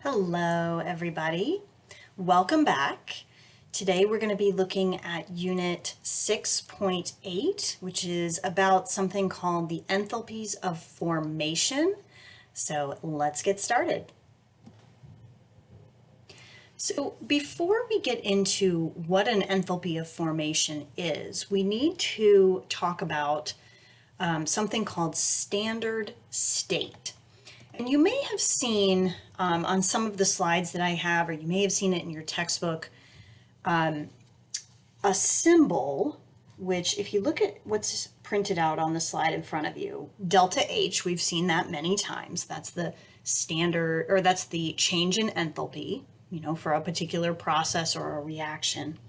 Hello, everybody. Welcome back. Today we're going to be looking at Unit 6.8, which is about something called the enthalpies of formation. So let's get started. So before we get into what an enthalpy of formation is, we need to talk about something called standard state. And you may have seen on some of the slides that I have, or you may have seen it in your textbook, a symbol, which if you look at what's printed out on the slide in front of you, delta H, we've seen that many times. That's the standard, or that's the change in enthalpy, for a particular process or a reaction.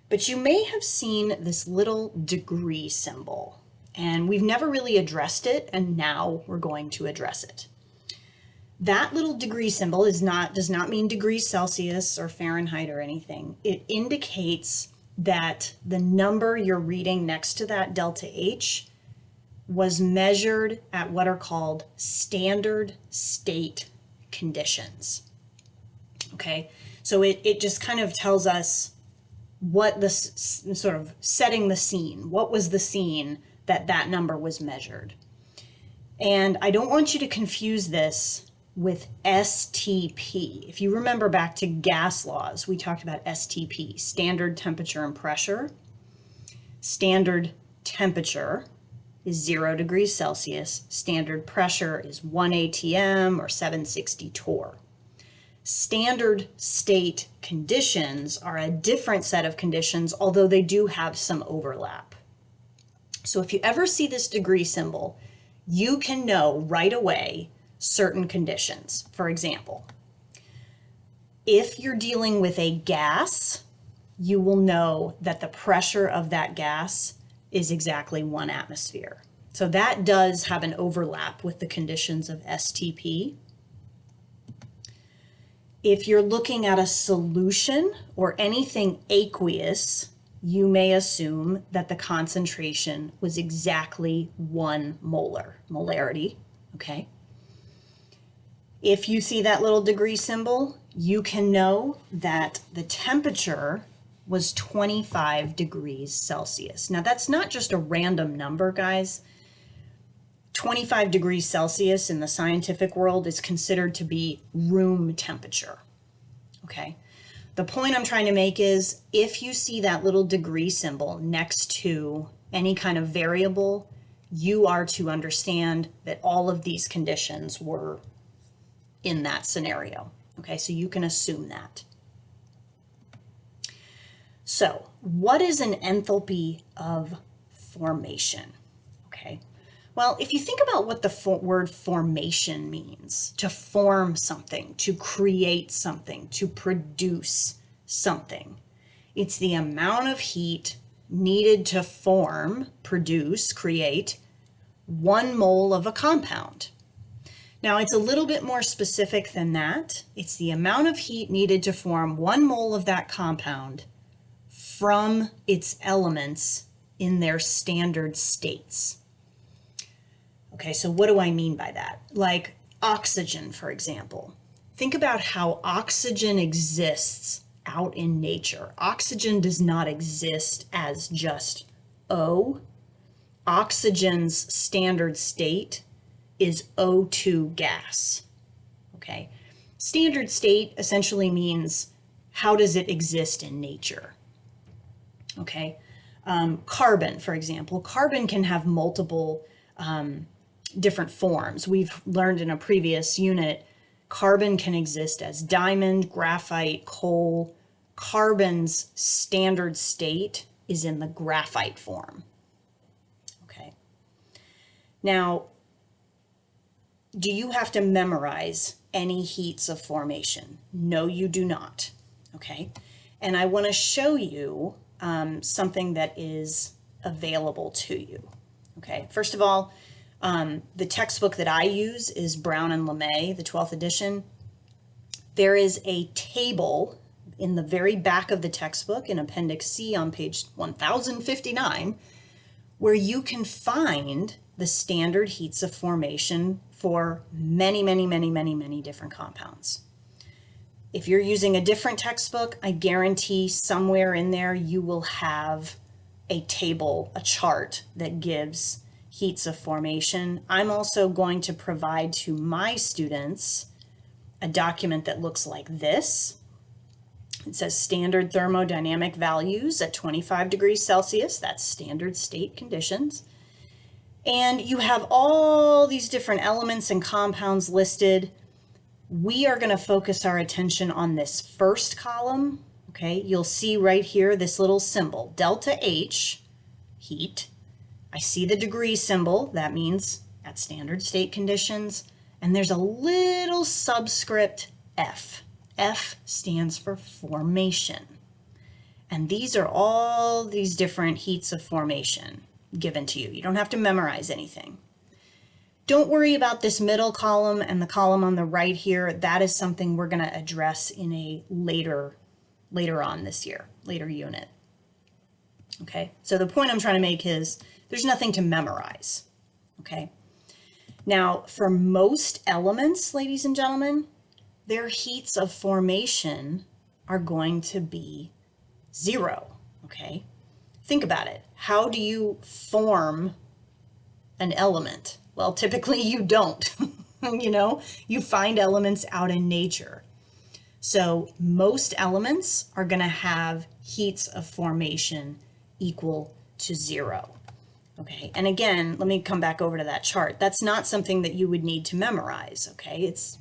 But you may have seen this little degree symbol, and we've never really addressed it, and now we're going to address it. That little degree symbol does not mean degrees Celsius or Fahrenheit or anything. It indicates that the number you're reading next to that delta H was measured at what are called standard state conditions. Okay, so it just kind of tells us what the sort of setting the scene. What was the scene that number was measured? And I don't want you to confuse this with STP. If you remember back to gas laws, we talked about STP, standard temperature and pressure. Standard temperature is 0 degrees Celsius. Standard pressure is 1 atm or 760 torr. Standard state conditions are a different set of conditions, although they do have some overlap. So if you ever see this degree symbol, you can know right away certain conditions. For example, if you're dealing with a gas, you will know that the pressure of that gas is exactly 1 atmosphere. So that does have an overlap with the conditions of STP. If you're looking at a solution or anything aqueous, you may assume that the concentration was exactly 1 molarity, okay? If you see that little degree symbol, you can know that the temperature was 25 degrees Celsius. Now that's not just a random number, guys. 25 degrees Celsius in the scientific world is considered to be room temperature, okay? The point I'm trying to make is if you see that little degree symbol next to any kind of variable, you are to understand that all of these conditions were in that scenario. Okay, so you can assume that. So what is an enthalpy of formation? Okay, well, if you think about what the word formation means, to form something, to create something, to produce something, it's the amount of heat needed to form, produce, create 1 mole of a compound. Now, it's a little bit more specific than that. It's the amount of heat needed to form 1 mole of that compound from its elements in their standard states. Okay, so what do I mean by that? Like oxygen, for example. Think about how oxygen exists out in nature. Oxygen does not exist as just O. Oxygen's standard state is O2 gas, okay? Standard state essentially means how does it exist in nature, okay? Carbon, for example. Carbon can have multiple different forms. We've learned in a previous unit, carbon can exist as diamond, graphite, coal. Carbon's standard state is in the graphite form, okay? Now, do you have to memorize any heats of formation? No, you do not, okay? And I want to show you something that is available to you, okay? First of all, the textbook that I use is Brown and LeMay, the 12th edition. There is a table in the very back of the textbook in Appendix C on page 1059 where you can find the standard heats of formation for many different compounds. If you're using a different textbook, I guarantee somewhere in there you will have a table, a chart that gives heats of formation. I'm also going to provide to my students a document that looks like this. It says standard thermodynamic values at 25 degrees Celsius. That's standard state conditions. And you have all these different elements and compounds listed. We are going to focus our attention on this first column. Okay, you'll see right here this little symbol, delta H, heat. I see the degree symbol, that means at standard state conditions. And there's a little subscript F. F stands for formation. And these are all these different heats of formation given to you. You don't have to memorize anything. Don't worry about this middle column and the column on the right here. That is something we're going to address in a later on this year, later unit. Okay, so the point I'm trying to make is there's nothing to memorize. Okay, now for most elements, ladies and gentlemen, their heats of formation are going to be 0. Okay, think about it. How do you form an element? Well, typically you don't. You know, you find elements out in nature. So most elements are going to have heats of formation equal to 0. Okay, and again, let me come back over to that chart. That's not something that you would need to memorize. Okay, it's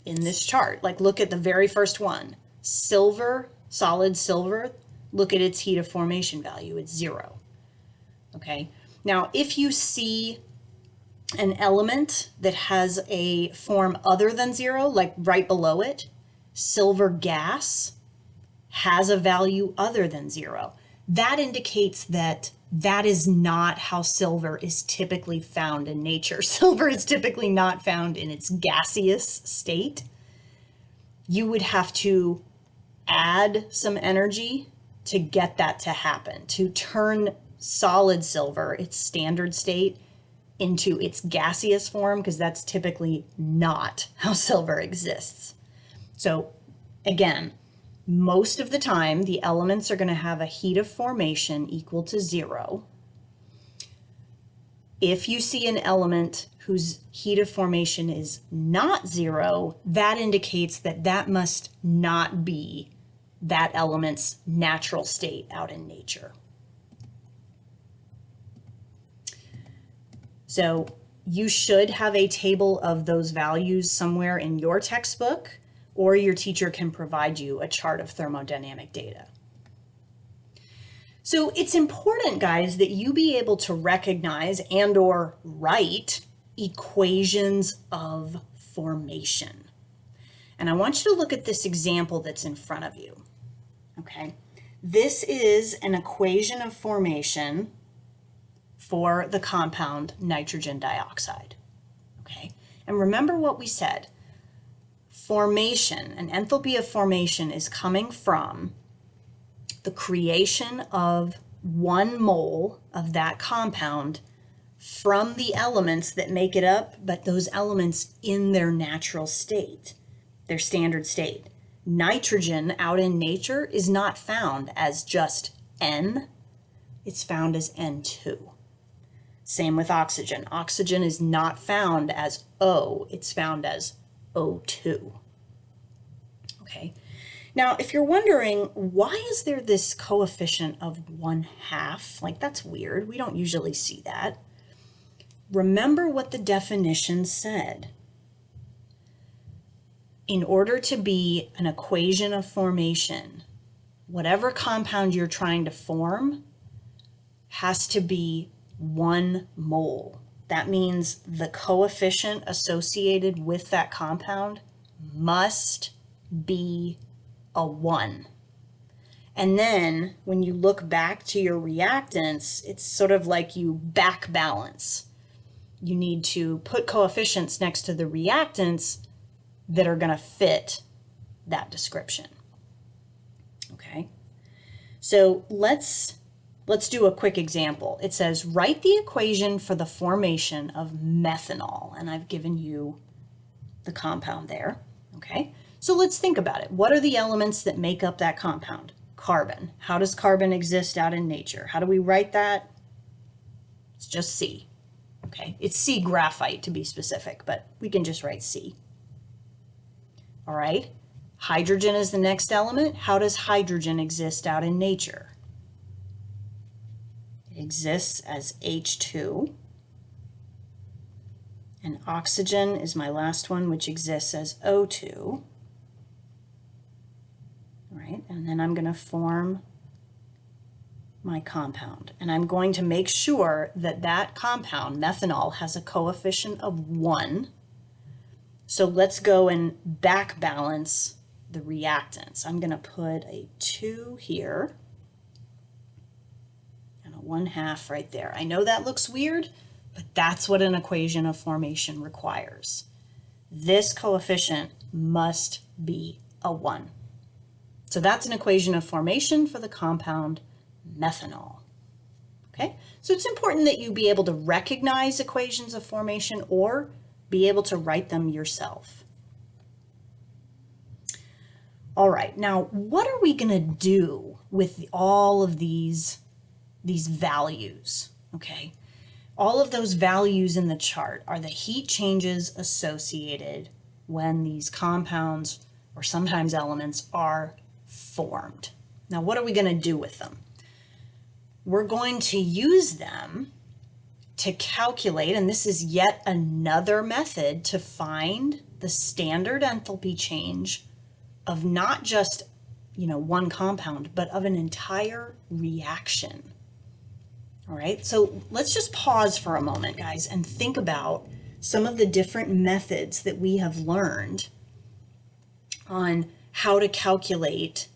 in this chart. Like, look at the very first one. Silver, solid silver, look at its heat of formation value. It's 0. Okay, now if you see an element that has a form other than 0, like right below it, silver gas has a value other than 0. That indicates that that is not how silver is typically found in nature. Silver is typically not found in its gaseous state. You would have to add some energy to get that to happen, to turn solid silver, its standard state, into its gaseous form, because that's typically not how silver exists. So again, most of the time, the elements are going to have a heat of formation equal to 0. If you see an element whose heat of formation is not 0, that indicates that that must not be that element's natural state out in nature. So you should have a table of those values somewhere in your textbook, or your teacher can provide you a chart of thermodynamic data. So it's important, guys, that you be able to recognize and or write equations of formation. And I want you to look at this example that's in front of you. Okay, this is an equation of formation for the compound nitrogen dioxide. Okay, and remember what we said. Formation, an enthalpy of formation is coming from the creation of 1 mole of that compound from the elements that make it up, but those elements in their natural state, their standard state. Nitrogen out in nature is not found as just N, it's found as N2. Same with oxygen. Oxygen is not found as O, it's found as O2. Okay, now if you're wondering, why is there this coefficient of 1/2? Like, that's weird, we don't usually see that. Remember what the definition said. In order to be an equation of formation, whatever compound you're trying to form has to be 1 mole. That means the coefficient associated with that compound must be a 1. And then when you look back to your reactants, it's sort of like you back balance. You need to put coefficients next to the reactants that are going to fit that description. Okay, so let's do a quick example. It says, write the equation for the formation of methanol, and I've given you the compound there. Okay, So let's think about it. What are the elements that make up that compound? Carbon. How does carbon exist out in nature? How do we write that? It's just C. Okay, it's C graphite to be specific, but we can just write C. All right, hydrogen is the next element. How does hydrogen exist out in nature? It exists as H2. And oxygen is my last one, which exists as O2. All right, and then I'm going to form my compound. And I'm going to make sure that that compound, methanol, has a coefficient of 1. So let's go and back balance the reactants. I'm going to put a 2 here and a 1/2 right there. I know that looks weird, but that's what an equation of formation requires. This coefficient must be a 1. So that's an equation of formation for the compound methanol. Okay, so it's important that you be able to recognize equations of formation or be able to write them yourself. All right, now what are we going to do with all of these values? Okay, all of those values in the chart are the heat changes associated when these compounds or sometimes elements are formed. Now, what are we going to do with them? We're going to use them to calculate, and this is yet another method to find the standard enthalpy change of not just, one compound, but of an entire reaction. All right, so let's just pause for a moment, guys, and think about some of the different methods that we have learned on how to calculate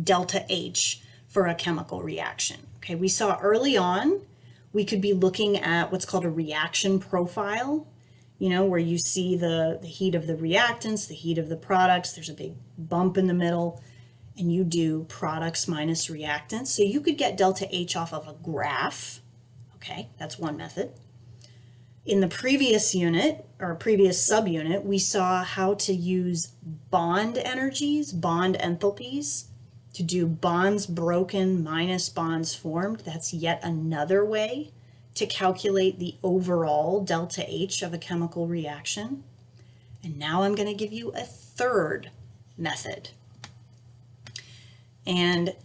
delta H for a chemical reaction. Okay, we saw early on, we could be looking at what's called a reaction profile, where you see the heat of the reactants, the heat of the products, there's a big bump in the middle, and you do products minus reactants. So you could get delta H off of a graph. Okay, that's one method. In the previous unit, or previous subunit, we saw how to use bond energies, bond enthalpies, to do bonds broken minus bonds formed. That's yet another way to calculate the overall delta H of a chemical reaction. And now I'm going to give you a third method. And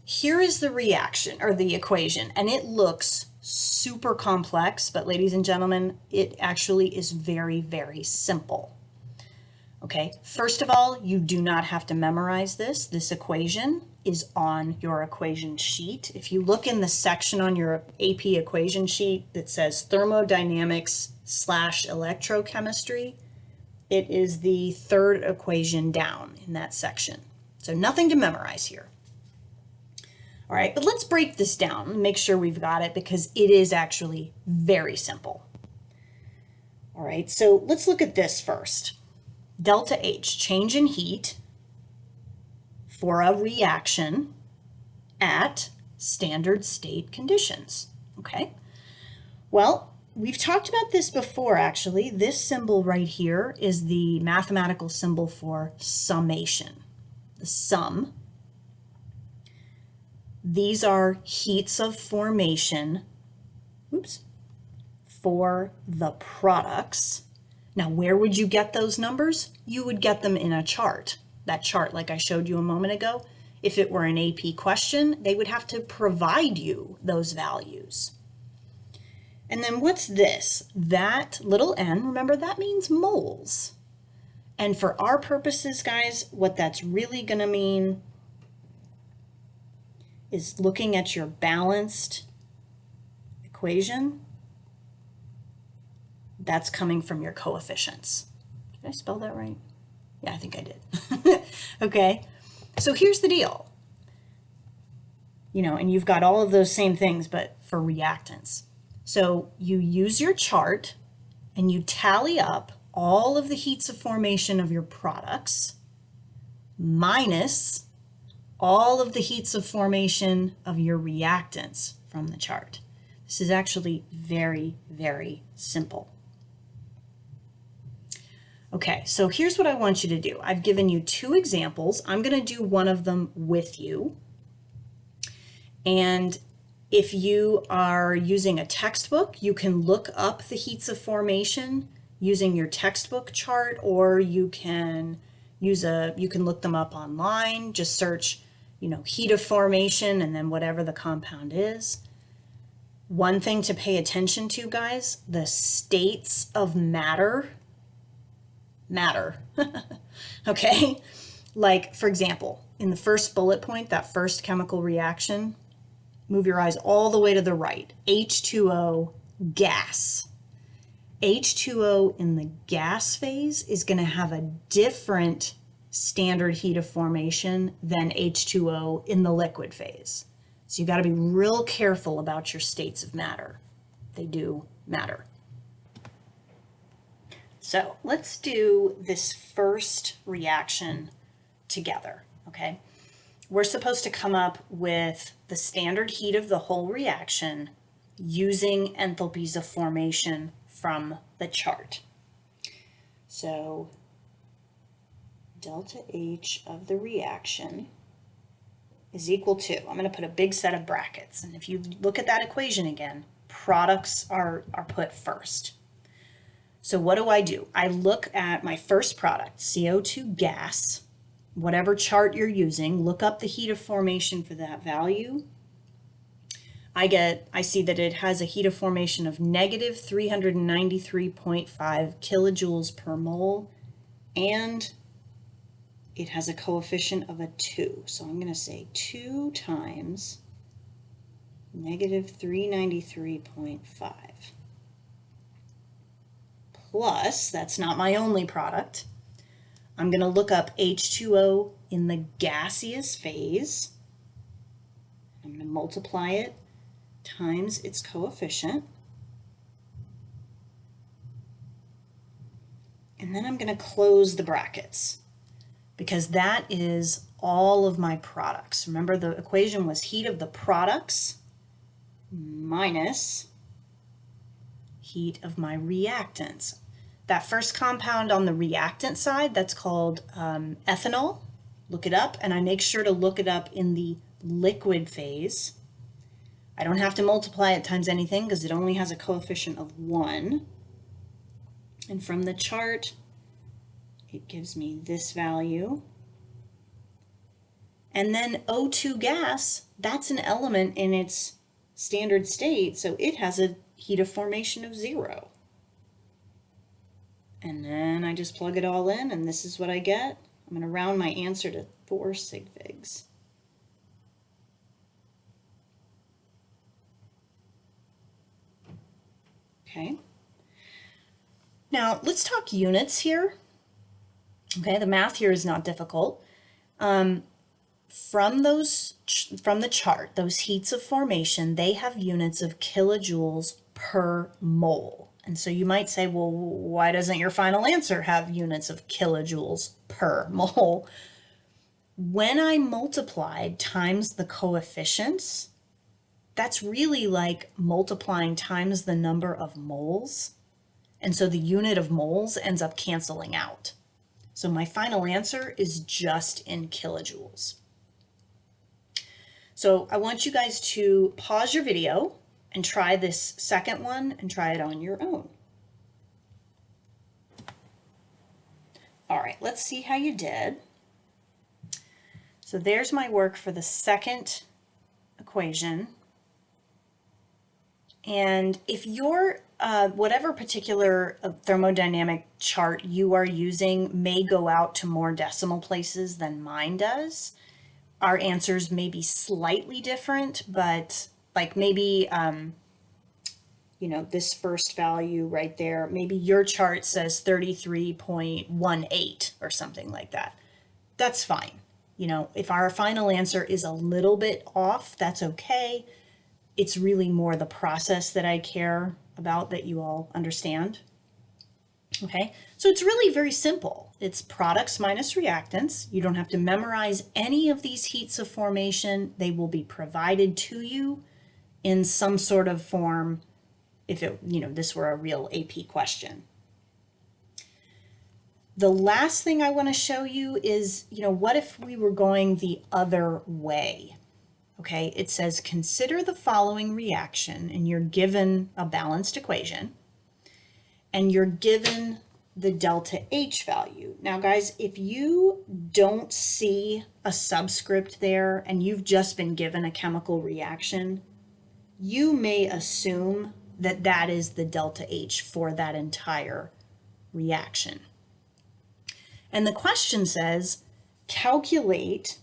here is the reaction, or the equation, and it looks super complex, but ladies and gentlemen, it actually is very, very simple. Okay, first of all, you do not have to memorize this. This equation is on your equation sheet. If you look in the section on your AP equation sheet that says thermodynamics/electrochemistry, it is the third equation down in that section. So nothing to memorize here. All right, but let's break this down and make sure we've got it because it is actually very simple. All right, so let's look at this first. Delta H, change in heat for a reaction at standard state conditions. Okay, well, we've talked about this before actually. This symbol right here is the mathematical symbol for summation, the sum. These are heats of formation, for the products. Now, where would you get those numbers? You would get them in a chart. That chart, like I showed you a moment ago, if it were an AP question, they would have to provide you those values. And then what's this? That little n, remember, that means moles. And for our purposes, guys, what that's really going to mean is looking at your balanced equation. That's coming from your coefficients. Did I spell that right? Yeah, I think I did. Okay, so here's the deal. And you've got all of those same things, but for reactants. So you use your chart and you tally up all of the heats of formation of your products minus all of the heats of formation of your reactants from the chart. This is actually very, very simple. Okay, so here's what I want you to do. I've given you two examples. I'm going to do one of them with you. And if you are using a textbook, you can look up the heats of formation using your textbook chart, or you can look them up online. Just search, heat of formation and then whatever the compound is. One thing to pay attention to, guys, the states of matter. Okay? Like, for example, in the first bullet point, that first chemical reaction, move your eyes all the way to the right. H2O, gas. H2O in the gas phase is going to have a different standard heat of formation than H2O in the liquid phase. So you got to be real careful about your states of matter. They do matter. So let's do this first reaction together, okay? We're supposed to come up with the standard heat of the whole reaction using enthalpies of formation from the chart. So delta H of the reaction is equal to, I'm going to put a big set of brackets, and if you look at that equation again, products are put first. So what do? I look at my first product, CO2 gas, whatever chart you're using, look up the heat of formation for that value. I see that it has a heat of formation of negative 393.5 kilojoules per mole, and it has a coefficient of a 2. So I'm going to say 2 times negative 393.5. Plus, that's not my only product. I'm going to look up H2O in the gaseous phase. I'm going to multiply it times its coefficient. And then I'm going to close the brackets because that is all of my products. Remember, the equation was heat of the products minus heat of my reactants. That first compound on the reactant side, that's called ethanol. Look it up, and I make sure to look it up in the liquid phase. I don't have to multiply it times anything because it only has a coefficient of 1. And from the chart, it gives me this value. And then O2 gas, that's an element in its standard state, so it has a heat of formation of 0. And then I just plug it all in, and this is what I get. I'm going to round my answer to 4 sig figs. Okay. Now, let's talk units here. Okay, the math here is not difficult. From the chart, those heats of formation, they have units of kilojoules per mole. And so you might say, well, why doesn't your final answer have units of kilojoules per mole? When I multiplied times the coefficients, that's really like multiplying times the number of moles. And so the unit of moles ends up canceling out. So my final answer is just in kilojoules. So I want you guys to pause your video and try this second one and try it on your own. All right, let's see how you did. So there's my work for the second equation. And if your whatever particular thermodynamic chart you are using may go out to more decimal places than mine does, our answers may be slightly different, but like maybe, this first value right there, maybe your chart says 33.18 or something like that. That's fine. If our final answer is a little bit off, that's okay. It's really more the process that I care about that you all understand. Okay, so it's really very simple. It's products minus reactants. You don't have to memorize any of these heats of formation. They will be provided to you in some sort of form if this were a real AP question. The last thing I want to show you is, what if we were going the other way? Okay, it says consider the following reaction, and you're given a balanced equation, and you're given the delta H value. Now guys, if you don't see a subscript there and you've just been given a chemical reaction, you may assume that that is the delta H for that entire reaction. And the question says, calculate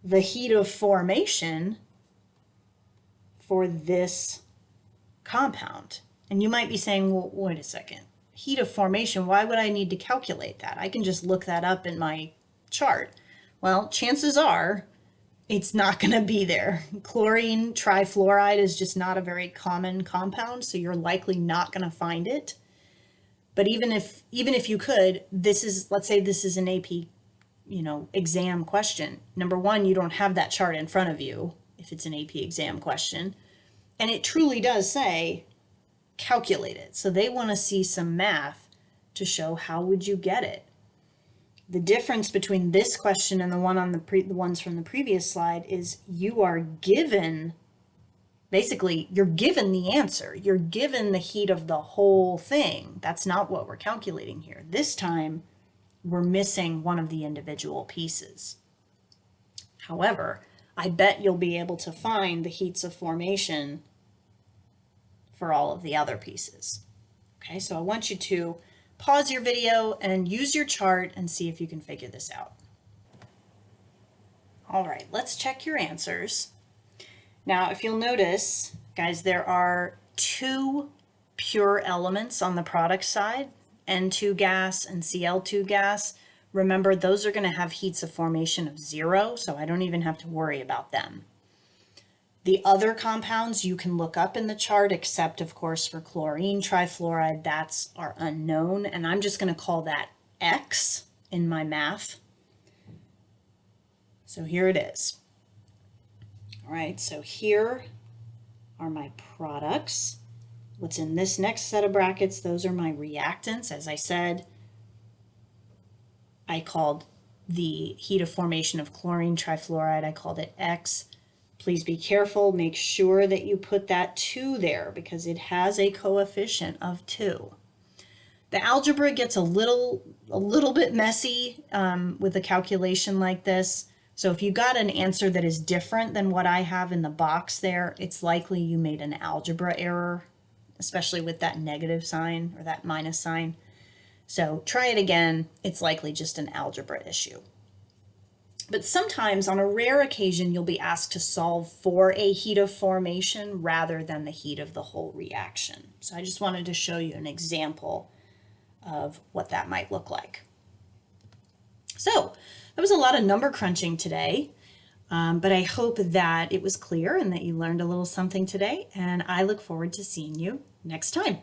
the heat of formation for this compound. And you might be saying, well, wait a second. Heat of formation, why would I need to calculate that? I can just look that up in my chart. Well, chances are it's not going to be there. Chlorine trifluoride is just not a very common compound, so you're likely not going to find it. But even if you could, let's say this is an AP, exam question. Number one, you don't have that chart in front of you if it's an AP exam question. And it truly does say calculate it. So they want to see some math to show how would you get it. The difference between this question and the one on the ones from the previous slide is you are given, basically, you're given the answer. You're given the heat of the whole thing. That's not what we're calculating here. This time, we're missing one of the individual pieces. However, I bet you'll be able to find the heats of formation for all of the other pieces. Okay, so I want you to pause your video and use your chart and see if you can figure this out. All right, let's check your answers. Now, if you'll notice, guys, there are two pure elements on the product side, N2 gas and Cl2 gas. Remember, those are going to have heats of formation of 0, so I don't even have to worry about them. The other compounds you can look up in the chart, except, of course, for chlorine trifluoride, that's our unknown, and I'm just going to call that X in my math. So here it is. All right, so here are my products. What's in this next set of brackets, those are my reactants. As I said, I called the heat of formation of chlorine trifluoride, I called it X. Please be careful, make sure that you put that 2 there because it has a coefficient of 2. The algebra gets a little bit messy with a calculation like this. So if you got an answer that is different than what I have in the box there, it's likely you made an algebra error, especially with that negative sign or that minus sign. So try it again. It's likely just an algebra issue. But sometimes on a rare occasion, you'll be asked to solve for a heat of formation rather than the heat of the whole reaction. So I just wanted to show you an example of what that might look like. So that was a lot of number crunching today, but I hope that it was clear and that you learned a little something today, and I look forward to seeing you next time.